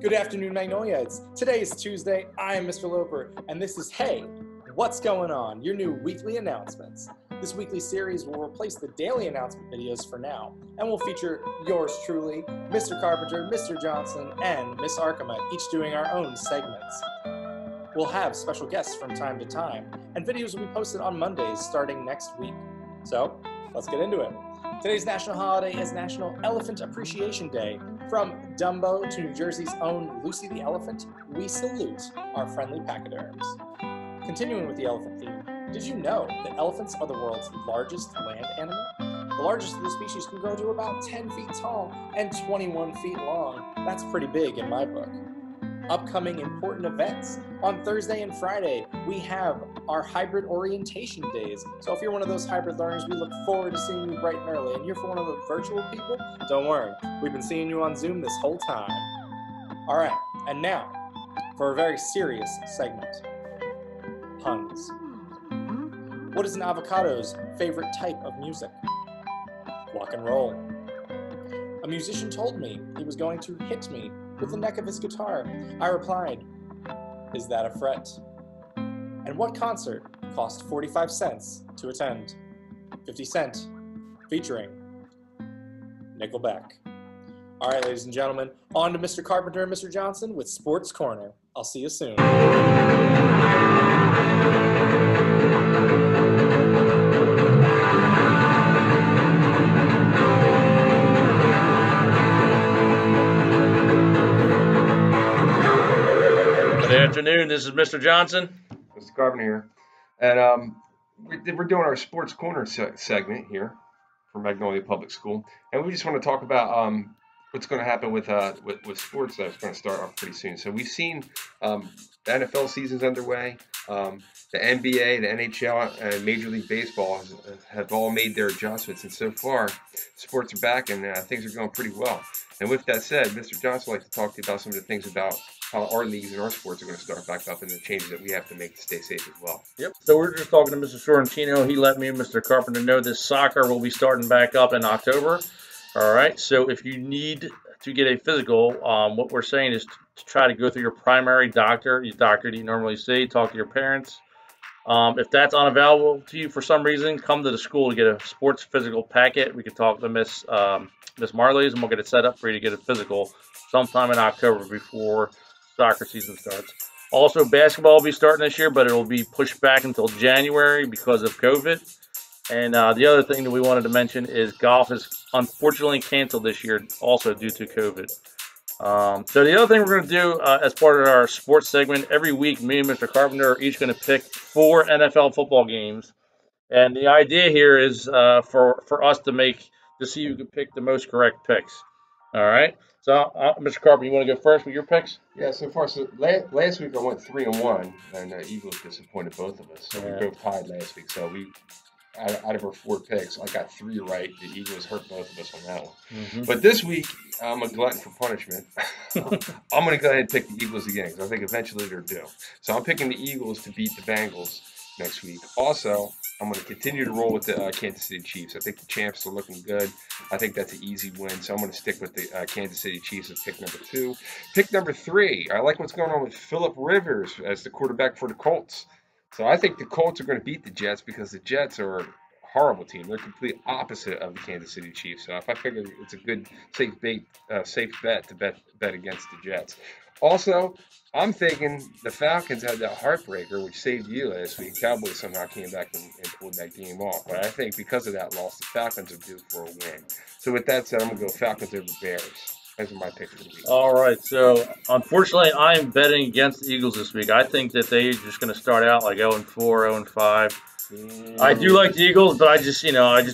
Good afternoon, Magnolia-ites. Today is Tuesday. I am Mr. Loper, and this is Hey, What's Going On? Your new weekly announcements. This weekly series will replace the daily announcement videos for now, and will feature yours truly, Mr. Carpenter, Mr. Johnson, and Miss Arkham, each doing our own segments. We'll have special guests from time to time, and videos will be posted on Mondays starting next week. So, let's get into it. Today's national holiday is National Elephant Appreciation Day. From Dumbo to New Jersey's own Lucy the Elephant, we salute our friendly pachyderms. Continuing with the elephant theme, did you know that elephants are the world's largest land animal? The largest of the species can grow to about 10 feet tall and 21 feet long. That's pretty big in my book. Upcoming important events. On Thursday and Friday, we have our hybrid orientation days. So if you're one of those hybrid learners, we look forward to seeing you bright and early. And you're for one of the virtual people, don't worry. We've been seeing you on Zoom this whole time. All right, and now for a very serious segment. Puns. What is an avocado's favorite type of music? Rock and roll. A musician told me he was going to hit me with the neck of his guitar. I replied, "Is that a fret?" And what concert cost 45 cents to attend? 50 Cent, featuring Nickelback. All right, ladies and gentlemen, on to Mr. Carpenter and Mr. Johnson with Sports Corner. I'll see you soon. Good afternoon, this is Mr. Johnson. Mr. Carpenter here. And we're doing our Sports Corner segment here for Magnolia Public School. And we just want to talk about what's going to happen with sports that's going to start off pretty soon. So we've seen the NFL season's underway. The NBA, the NHL, and Major League Baseball have all made their adjustments. And so far, sports are back and things are going pretty well. And with that said, Mr. Johnson would like to talk to you about some of the things about how our leagues and our sports are going to start back up and the changes that we have to make to stay safe as well. Yep. So we're just talking to Mr. Sorrentino. He let me and Mr. Carpenter know this soccer will be starting back up in October. All right. So if you need to get a physical, what we're saying is to try to go through your primary doctor, your doctor that you normally see, talk to your parents. If that's unavailable to you for some reason, come to the school to get a sports physical packet. We could talk to Miss Marley's, and we'll get it set up for you to get a physical sometime in October before soccer season starts. Also, basketball will be starting this year, but it will be pushed back until January because of COVID. And the other thing that we wanted to mention is golf is unfortunately canceled this year, also due to COVID. So the other thing we're going to do as part of our sports segment, every week, me and Mr. Carpenter are each going to pick 4 NFL football games. And the idea here is for us to see who can pick the most correct picks. All right. So, Mr. Carpenter, you want to go first with your picks? Yeah, so far, last week I went 3-1, and Eagles disappointed both of us. So we both tied last week. So we, out of our 4 picks, I got 3 right. The Eagles hurt both of us on that one. Mm-hmm. But this week, I'm a glutton for punishment. I'm going to go ahead and pick the Eagles again, because I think eventually they're due. So I'm picking the Eagles to beat the Bengals next week. Also, I'm going to continue to roll with the Kansas City Chiefs. I think the champs are looking good. I think that's an easy win, so I'm going to stick with the Kansas City Chiefs as pick number 2. Pick number 3, I like what's going on with Phillip Rivers as the quarterback for the Colts. So I think the Colts are going to beat the Jets because the Jets are a horrible team. They're complete opposite of the Kansas City Chiefs. So if I figure it's a good safe bet to bet against the Jets. Also, I'm thinking the Falcons had that heartbreaker, which saved you last week. Cowboys somehow came back and pulled that game off. But I think because of that loss, the Falcons are due for a win. So with that said, I'm going to go Falcons over Bears. Those are my picks for the week. All right. So, unfortunately, I'm betting against the Eagles this week. I think that they're just going to start out like 0-4, 0-5. I do like the Eagles, but I just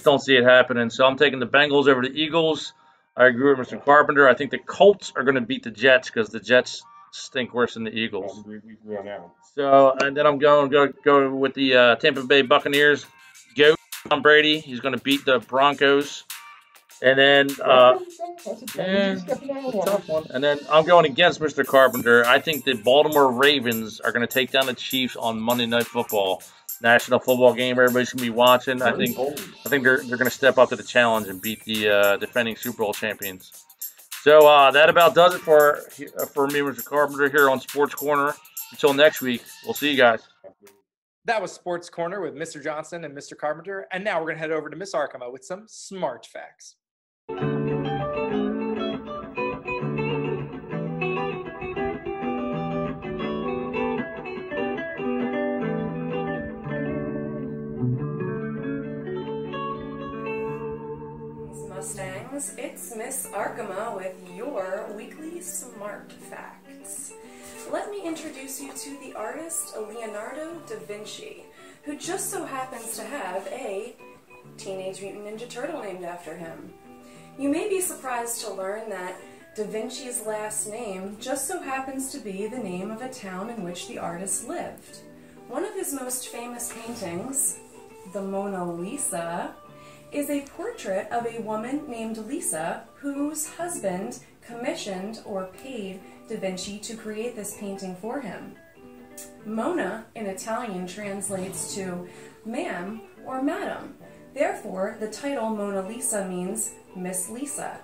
don't see it happening. So I'm taking the Bengals over the Eagles. I agree with Mr. Carpenter. I think the Colts are going to beat the Jets because the Jets stink worse than the Eagles. We agree on that one. So, and then I'm going to go with the Tampa Bay Buccaneers. Go Tom Brady. He's going to beat the Broncos. And then, That's a tough one. And then I'm going against Mr. Carpenter. I think the Baltimore Ravens are going to take down the Chiefs on Monday Night Football. National football game. Everybody's going to be watching. I think they're going to step up to the challenge and beat the defending Super Bowl champions. So that about does it for me, Mr. Carpenter, here on Sports Corner. Until next week, we'll see you guys. That was Sports Corner with Mr. Johnson and Mr. Carpenter. And now we're going to head over to Miss Arkema with some smart facts. Mustangs, it's Miss Arkema with your weekly smart facts. Let me introduce you to the artist Leonardo da Vinci, who just so happens to have a Teenage Mutant Ninja Turtle named after him. You may be surprised to learn that Da Vinci's last name just so happens to be the name of a town in which the artist lived. One of his most famous paintings, the Mona Lisa, is a portrait of a woman named Lisa whose husband commissioned or paid Da Vinci to create this painting for him. Mona in Italian translates to ma'am or madam. Therefore, the title Mona Lisa means Miss Lisa.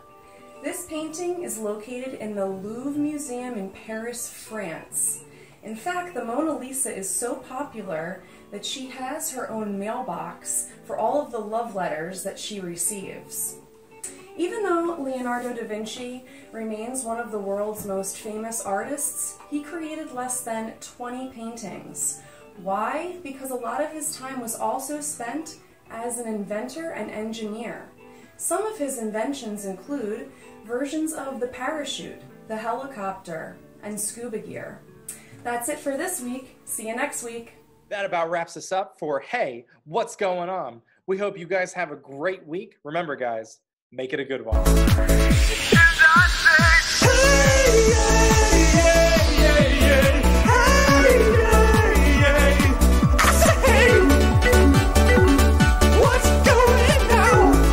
This painting is located in the Louvre Museum in Paris, France. In fact, the Mona Lisa is so popular that she has her own mailbox for all of the love letters that she receives. Even though Leonardo da Vinci remains one of the world's most famous artists, he created less than 20 paintings. Why? Because a lot of his time was also spent as an inventor and engineer. Some of his inventions include versions of the parachute, the helicopter, and scuba gear. That's it for this week. See you next week. That about wraps us up for Hey, What's Going On? We hope you guys have a great week. Remember, guys, make it a good one. Hey,